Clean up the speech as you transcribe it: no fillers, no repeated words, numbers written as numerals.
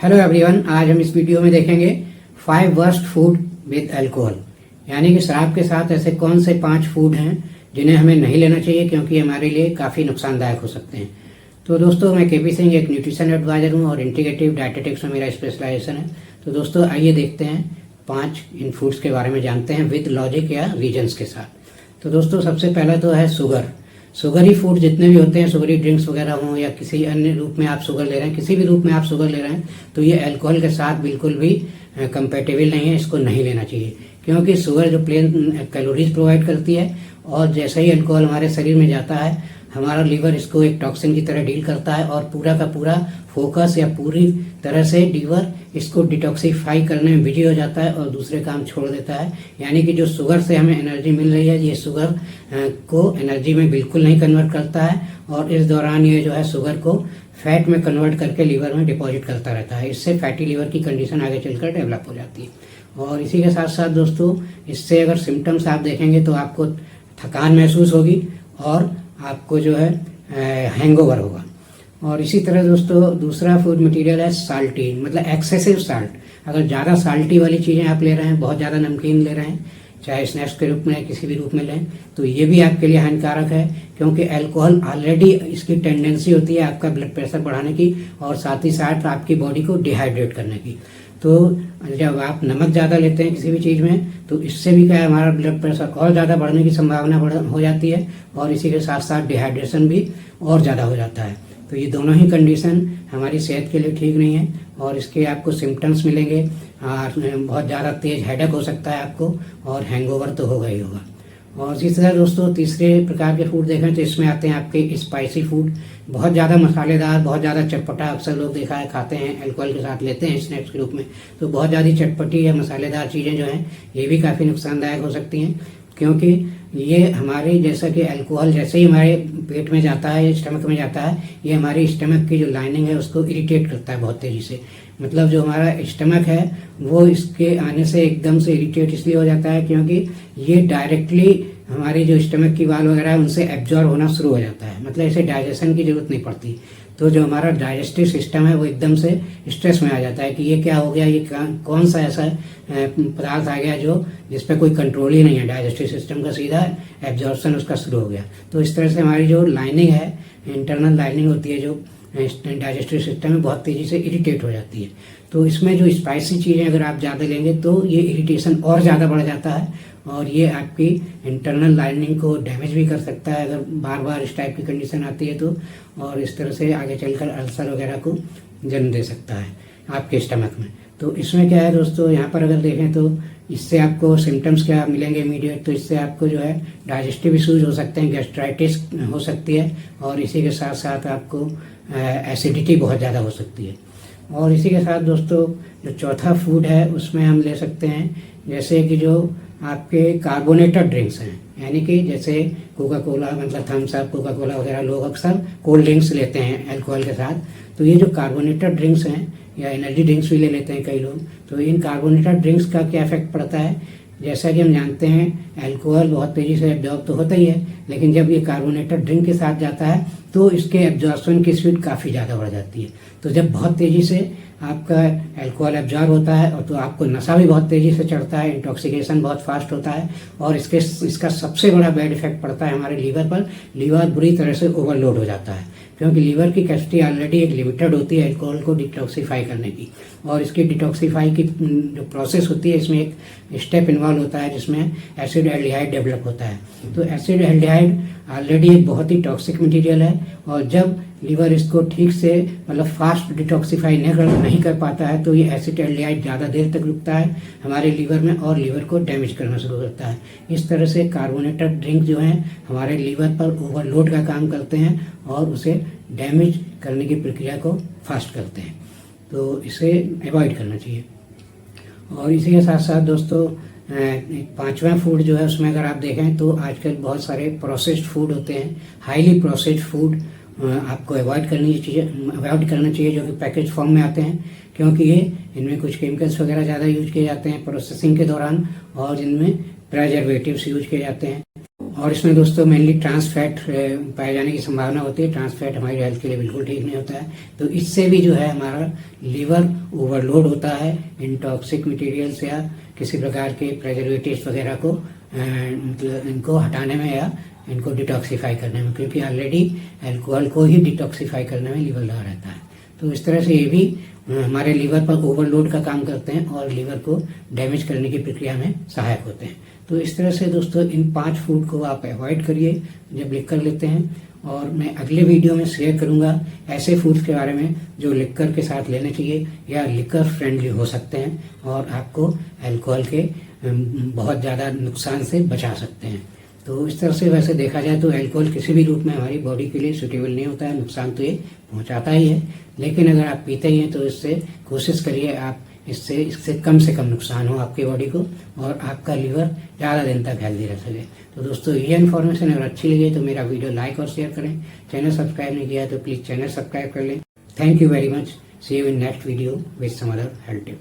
Hello everyone, आज हम इस वीडियो में देखेंगे 5 वर्स्ट फूड विद अल्कोहल, यानी कि शराब के साथ ऐसे कौन से 5 फूड हैं जिन्हें हमें नहीं लेना चाहिए क्योंकि हमारे लिए काफ़ी नुकसानदायक हो सकते हैं। तो दोस्तों, मैं केपी सिंह एक न्यूट्रिशन एडवाइजर हूं और इंटीग्रेटिव डाइटेटिक्स में मेरा स्पेशलाइजेशन है। तो दोस्तों, आइए देखते हैं 5 इन फूड्स के बारे में जानते हैं विद लॉजिक या रीजन्स के साथ। तो दोस्तों, सबसे पहला तो है शुगरी फूड जितने भी होते हैं, शुगरी ड्रिंक्स वगैरह हों या किसी अन्य रूप में आप शुगर ले रहे हैं, किसी भी रूप में आप शुगर ले रहे हैं, तो ये अल्कोहल के साथ बिल्कुल भी कंपेटेबल नहीं है, इसको नहीं लेना चाहिए। क्योंकि शुगर जो प्लेन कैलोरीज प्रोवाइड करती है और जैसे ही अल्कोहल हमारे शरीर में जाता है, हमारा लीवर इसको एक टॉक्सिन की तरह डील करता है और पूरा का पूरा फोकस या पूरी तरह से लीवर इसको डिटॉक्सिफाई करने में बिजी हो जाता है और दूसरे काम छोड़ देता है। यानी कि जो शुगर से हमें एनर्जी मिल रही है, ये शुगर को एनर्जी में बिल्कुल नहीं कन्वर्ट करता है और इस दौरान ये जो है शुगर को फैट में कन्वर्ट करके लीवर में डिपॉजिट करता रहता है। इससे फैटी लीवर की कंडीशन आगे चलकर डेवलप हो जाती है। और इसी के साथ साथ दोस्तों, इससे अगर सिम्टम्स आप देखेंगे तो आपको थकान महसूस होगी और आपको जो है हैंगओवर होगा। और इसी तरह दोस्तों, दूसरा फूड मटेरियल है साल्टी, मतलब एक्सेसिव साल्ट। अगर ज़्यादा साल्टी वाली चीज़ें आप ले रहे हैं, बहुत ज़्यादा नमकीन ले रहे हैं, चाहे स्नैक्स के रूप में किसी भी रूप में लें, तो ये भी आपके लिए हानिकारक है। क्योंकि अल्कोहल ऑलरेडी इसकी टेंडेंसी होती है आपका ब्लड प्रेशर बढ़ाने की और साथ ही साथ आपकी बॉडी को डिहाइड्रेट करने की। तो जब आप नमक ज़्यादा लेते हैं किसी भी चीज़ में, तो इससे भी क्या है, हमारा ब्लड प्रेशर और ज़्यादा बढ़ने की संभावना हो जाती है और इसी के साथ साथ डिहाइड्रेशन भी और ज़्यादा हो जाता है। तो ये दोनों ही कंडीशन हमारी सेहत के लिए ठीक नहीं है और इसके आपको सिम्टम्स मिलेंगे। बहुत ज़्यादा तेज हेडेक हो सकता है आपको और हैंगओवर तो होगा ही होगा। और इसी तरह दोस्तों, तीसरे प्रकार के फूड देखें तो इसमें आते हैं आपके स्पाइसी फूड। बहुत ज़्यादा मसालेदार, बहुत ज़्यादा चटपटा, अक्सर लोग देखा है खाते हैं, अल्कोहल के साथ लेते हैं स्नैक्स के रूप में। तो बहुत ज़्यादा चटपटी या मसालेदार चीज़ें जो हैं, ये भी काफ़ी नुकसानदायक हो सकती हैं। क्योंकि ये हमारे, जैसा कि अल्कोहल जैसे ही हमारे पेट में जाता है, स्टमक में जाता है, ये हमारी स्टमक की जो लाइनिंग है उसको इरिटेट करता है बहुत तेज़ी से। मतलब जो हमारा स्टमक है वो इसके आने से एकदम से इरिटेट इसलिए हो जाता है क्योंकि ये डायरेक्टली हमारी जो स्टमक की वाल वगैरह है उनसे एब्जॉर्ब होना शुरू हो जाता है। मतलब इसे डाइजेशन की जरूरत नहीं पड़ती। तो जो हमारा डाइजेस्टिव सिस्टम है वो एकदम से स्ट्रेस में आ जाता है कि ये क्या हो गया, ये कौन सा ऐसा पदार्थ आ गया जो जिस पर कोई कंट्रोल ही नहीं है। डाइजेस्टिव सिस्टम का सीधा एब्जॉर्प्शन उसका शुरू हो गया। तो इस तरह से हमारी जो लाइनिंग है, इंटरनल लाइनिंग होती है जो डाइजेस्टिव सिस्टम में, बहुत तेज़ी से इरिटेट हो जाती है। तो इसमें जो स्पाइसी चीज़ें अगर आप ज़्यादा लेंगे तो ये इरिटेशन और ज़्यादा बढ़ जाता है और ये आपकी इंटरनल लाइनिंग को डैमेज भी कर सकता है अगर बार बार इस टाइप की कंडीशन आती है तो। और इस तरह से आगे चलकर अल्सर वगैरह को जन्म दे सकता है आपके स्टमक में। तो इसमें क्या है दोस्तों, यहाँ पर अगर देखें तो इससे आपको सिम्टम्स क्या मिलेंगे इमीडिएट। तो इससे आपको जो है डाइजेस्टिव इश्यूज हो सकते हैं, गैस्ट्राइटिस हो सकती है और इसी के साथ साथ आपको एसिडिटी बहुत ज़्यादा हो सकती है। और इसी के साथ दोस्तों, जो चौथा फूड है उसमें हम ले सकते हैं जैसे कि जो आपके कार्बोनेटेड ड्रिंक्स हैं, यानी कि जैसे कोका कोला, मतलब थम्स अप, कोका कोला वगैरह लोग अक्सर कोल्ड ड्रिंक्स लेते हैं अल्कोहल के साथ। तो ये जो कार्बोनेटेड ड्रिंक्स हैं या एनर्जी ड्रिंक्स भी ले लेते हैं कई लोग, तो इन कार्बोनेटेड ड्रिंक्स का क्या इफेक्ट पड़ता है। जैसा कि हम जानते हैं अल्कोहल बहुत तेज़ी से एब्जॉर्ब तो होता ही है, लेकिन जब ये कार्बोनेटेड ड्रिंक के साथ जाता है तो इसके एब्जॉर्प्शन की स्पीड काफ़ी ज़्यादा बढ़ जाती है। तो जब बहुत तेज़ी से आपका अल्कोहल एब्जॉर्ब होता है और तो आपको नशा भी बहुत तेज़ी से चढ़ता है, इंटॉक्सिकेशन बहुत फास्ट होता है और इसका सबसे बड़ा बैड इफेक्ट पड़ता है हमारे लीवर पर। लीवर बुरी तरह से ओवरलोड हो जाता है क्योंकि लीवर की कैपेसिटी ऑलरेडी एक लिमिटेड होती है अल्कोहल को डिटॉक्सिफाई करने की। और इसकी डिटॉक्सिफाई की जो प्रोसेस होती है, इसमें एक स्टेप इन्वॉल्व होता है जिसमें एसिड एल्डिहाइड डेवलप होता है। तो एसिड एल्डिहाइड ऑलरेडी एक बहुत ही टॉक्सिक मटेरियल है और जब लीवर इसको ठीक से, मतलब फास्ट डिटॉक्सिफाई नहीं कर पाता है तो ये एसिड एल्डिहाइड ज़्यादा देर तक रुकता है हमारे लीवर में और लीवर को डैमेज करना शुरू करता है। इस तरह से कार्बोनेटेड ड्रिंक जो हैं हमारे लीवर पर ओवरलोड का काम करते हैं और उसे डैमेज करने की प्रक्रिया को फास्ट करते हैं। तो इसे अवॉइड करना चाहिए। और इसी के साथ साथ दोस्तों, पांचवा फूड जो है उसमें अगर आप देखें तो आजकल बहुत सारे प्रोसेस्ड फूड होते हैं, हाईली प्रोसेस्ड फूड आपको अवॉइड करना चाहिए जो कि पैकेज फॉर्म में आते हैं। क्योंकि इनमें कुछ केमिकल्स वगैरह ज़्यादा यूज किए जाते हैं प्रोसेसिंग के दौरान और इनमें प्रिजर्वेटिव्स यूज किए जाते हैं और इसमें दोस्तों मेनली ट्रांस फैट पाए जाने की संभावना होती है। ट्रांस फैट हमारी हेल्थ के लिए बिल्कुल ठीक नहीं होता है। तो इससे भी जो है हमारा लीवर ओवरलोड होता है इन टॉक्सिक मटेरियल्स या किसी प्रकार के प्रेजर्वेटिव्स वगैरह को इनको हटाने में या इनको डिटॉक्सिफाई करने में, क्योंकि ऑलरेडी अल्कोहल को ही डिटॉक्सिफाई करने में लीवर लगा रहता है। तो इस तरह से ये भी हमारे लीवर पर ओवरलोड का काम करते हैं और लीवर को डैमेज करने की प्रक्रिया में सहायक होते हैं। तो इस तरह से दोस्तों इन 5 फूड को आप अवॉइड करिए जब लिकर लेते हैं। और मैं अगले वीडियो में शेयर करूंगा ऐसे फूड्स के बारे में जो लिकर के साथ लेने चाहिए या लिकर फ्रेंडली हो सकते हैं और आपको अल्कोहल के बहुत ज़्यादा नुकसान से बचा सकते हैं। तो इस तरह से वैसे देखा जाए तो अल्कोहल किसी भी रूप में हमारी बॉडी के लिए सूटेबल नहीं होता है, नुकसान तो ये पहुंचाता ही है। लेकिन अगर आप पीते ही हैं तो इससे कोशिश करिए आप इससे कम से कम नुकसान हो आपकी बॉडी को और आपका लीवर ज़्यादा दिन तक हेल्दी रह सके। तो दोस्तों ये इन्फॉर्मेशन अगर अच्छी लगी तो मेरा वीडियो लाइक और शेयर करें। चैनल सब्सक्राइब नहीं किया तो प्लीज़ चैनल सब्सक्राइब कर लें। Thank you very much. See you in next video with some other health tips.